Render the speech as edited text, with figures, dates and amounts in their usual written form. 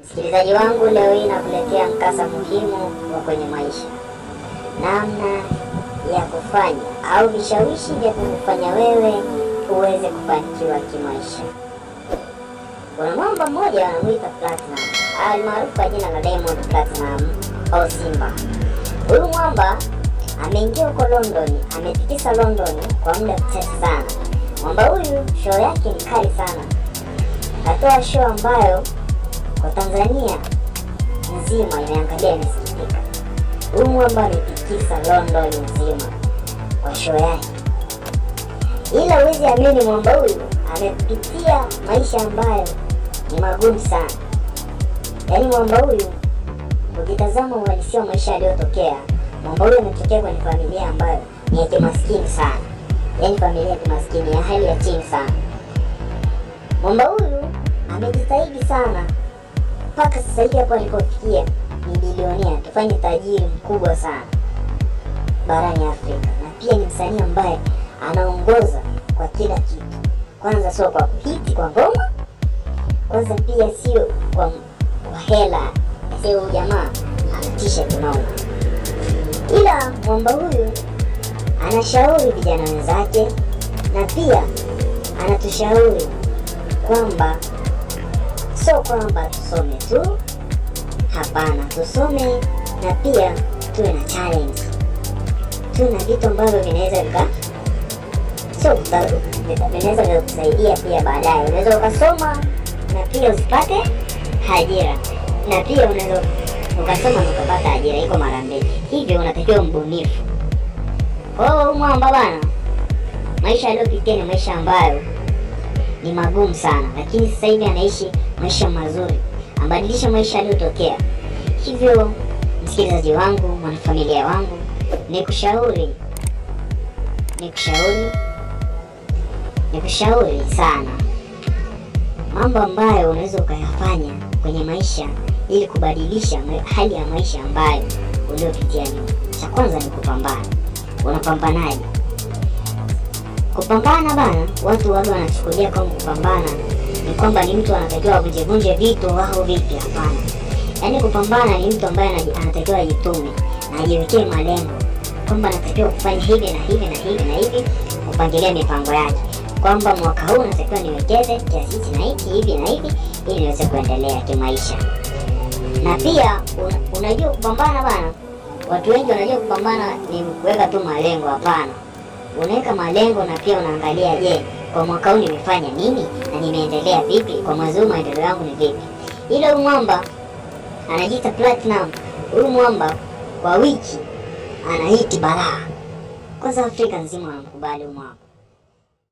Msikilizaji wangu, leo hii nakuletea mkasa muhimu wa kwenye maisha. Namna ya kufanya au vishawishi vya kufanya wewe uweze kufanikiwa kimaisha. Kuna mwamba mmoja anamuita Platinum, almaarufu kwa jina la Diamond Platinum au Simba. Huyu mwamba ameingia huko London, ametikisa London kwa muda mchache sana. Mwamba huyu show yake ni kali sana. Katoa show ambayo kwa Tanzania nzima imeangalia imesikika. Huyu mwamba ametikisa London nzima kwa show yake. Ila huwezi amini, mwamba huyu amepitia maisha ambayo ni magumu sana. Yaani mwamba huyu ukitazama uhalisia wa maisha aliyotokea, mwamba huyu ametokea kwenye familia ambayo ni ya kimaskini sana. Yaani familia ya kimaskini ya hali ya chini sana. Mwamba huyu amejitahidi sana mpaka sasa hivi hapo alipofikia ni bilionea, tufanye tajiri mkubwa sana barani Afrika. Na pia ni msanii ambaye anaongoza kwa kila kitu. Kwanza sio kwa kuhiti kwa ngoma, kwanza pia sio kwa hela. Sio jamaa anatisha kinoma. Ila mwamba huyu anashauri vijana wenzake na pia anatushauri kwamba sio kwamba tusome tu, hapana, tusome na pia tuwe na challenge. Tuwe na vitu ambavyo vinaweza vinaweza kusaidia pia baadaye. Unaweza ukasoma na pia usipate ajira, na pia unaweza ukasoma na ukapata ajira, iko mara mbili. Hivyo unatakiwa mbunifu. Oh, mwamba bana, maisha aliyopitia ni maisha ambayo ni magumu sana, lakini sasa hivi anaishi maisha mazuri, ambadilisha maisha aliyotokea. Hivyo msikilizaji wangu, mwanafamilia wangu, nikushauri sana mambo ambayo unaweza ukayafanya kwenye maisha ili kubadilisha hali ya maisha ambayo uliopitia nyuma. Cha kwanza ni kupambana. Unapambanaje? Kupambana bana, watu wanachukulia kama kupambana ni kwamba ni mtu anatakiwa avunje vitu au vipi. Hapana. Yaani kupambana ni mtu ambaye anatakiwa ajitume na ajiwekee malengo kwamba anatakiwa kufanya hivi na hivi na hivi na hivi, kupangilia mipango yake kwamba mwaka huu natakiwa niwekeze kiasi hichi na hiki hivi na hivi ili niweze kuendelea kimaisha. Na pia unajua kupambana bana, watu wengi wanajua kupambana ni kuweka tu malengo. Hapana. Unaweka malengo na pia unaangalia, je, kwa mwaka huu nimefanya nini na nimeendelea vipi? Kwa mwezi huu maendeleo yangu ni vipi? Ile mwamba anajiita Platinum. Huyu mwamba kwa wiki anahiti balaa. Kwanza Afrika nzima wanamkubali mwamba.